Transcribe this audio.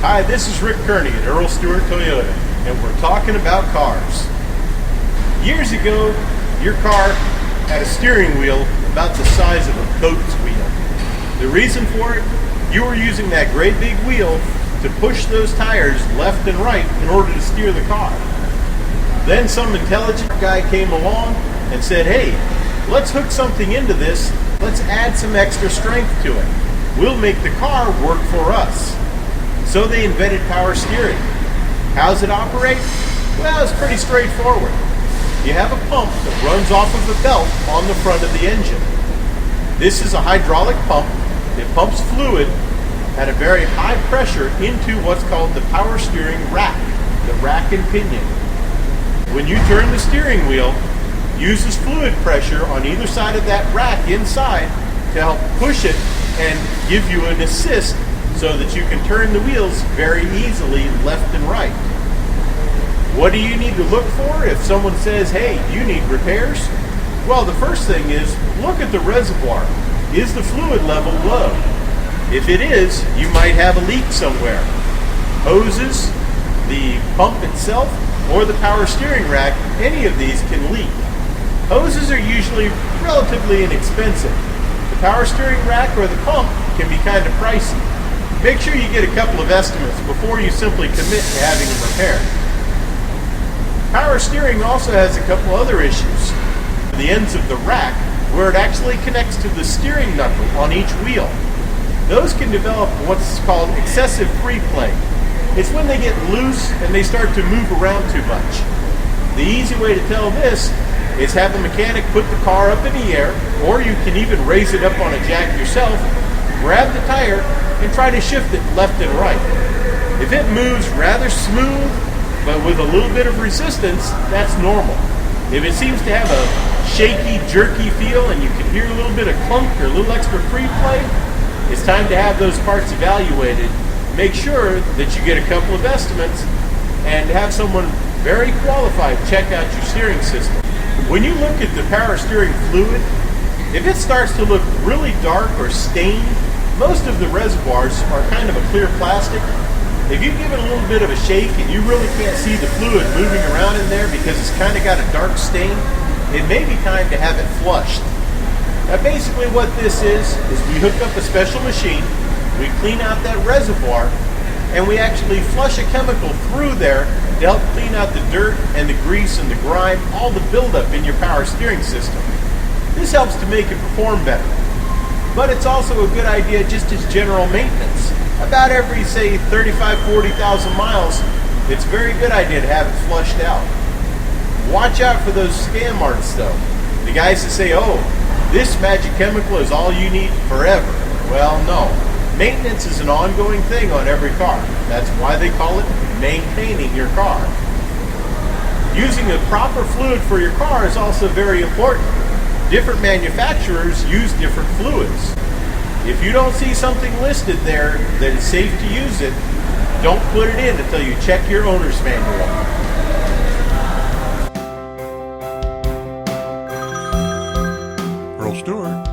Hi, this is Rick Kearney at Earl Stewart Toyota, and we're talking about cars. Years ago, your car had a steering wheel about the size of a boat's wheel. The reason for it, you were using that great big wheel to push those tires left and right in order to steer the car. Then some intelligent guy came along and said, hey, let's hook something into this, let's add some extra strength to it. We'll make the car work for us. So they invented power steering. How's it operate? Well, it's pretty straightforward. You have a pump that runs off of a belt on the front of the engine. This is a hydraulic pump. It pumps fluid at a very high pressure into what's called the power steering rack, the rack and pinion. When you turn the steering wheel, uses fluid pressure on either side of that rack inside to help push it and give you an assist so that you can turn the wheels very easily left and right. What do you need to look for if someone says, hey, you need repairs? Well, the first thing is, look at the reservoir. Is the fluid level low? If it is, you might have a leak somewhere. Hoses, the pump itself, or the power steering rack, any of these can leak. Hoses are usually relatively inexpensive. The power steering rack or the pump can be kind of pricey. Make sure you get a couple of estimates before you simply commit to having them repaired. Power steering also has a couple other issues. The ends of the rack, where it actually connects to the steering knuckle on each wheel. Those can develop what's called excessive free play. It's when they get loose and they start to move around too much. The easy way to tell this is have a mechanic put the car up in the air, or you can even raise it up on a jack yourself, grab the tire, and try to shift it left and right. If it moves rather smooth, but with a little bit of resistance, that's normal. If it seems to have a shaky, jerky feel and you can hear a little bit of clunk or a little extra free play, it's time to have those parts evaluated. Make sure that you get a couple of estimates and have someone very qualified check out your steering system. When you look at the power steering fluid, if it starts to look really dark or stained, most of the reservoirs are kind of a clear plastic. If you give it a little bit of a shake and you really can't see the fluid moving around in there because it's kind of got a dark stain, it may be time to have it flushed. Now basically what this is we hook up a special machine, we clean out that reservoir, and we actually flush a chemical through there to help clean out the dirt and the grease and the grime, all the buildup in your power steering system. This helps to make it perform better. But it's also a good idea just as general maintenance. About every, say, 40,000 miles, it's a very good idea to have it flushed out. Watch out for those scam artists though. The guys that say, oh, this magic chemical is all you need forever. Well, no. Maintenance is an ongoing thing on every car. That's why they call it maintaining your car. Using the proper fluid for your car is also very important. Different manufacturers use different fluids. If you don't see something listed there that is safe to use it, don't put it in until you check your owner's manual. Earl Stewart.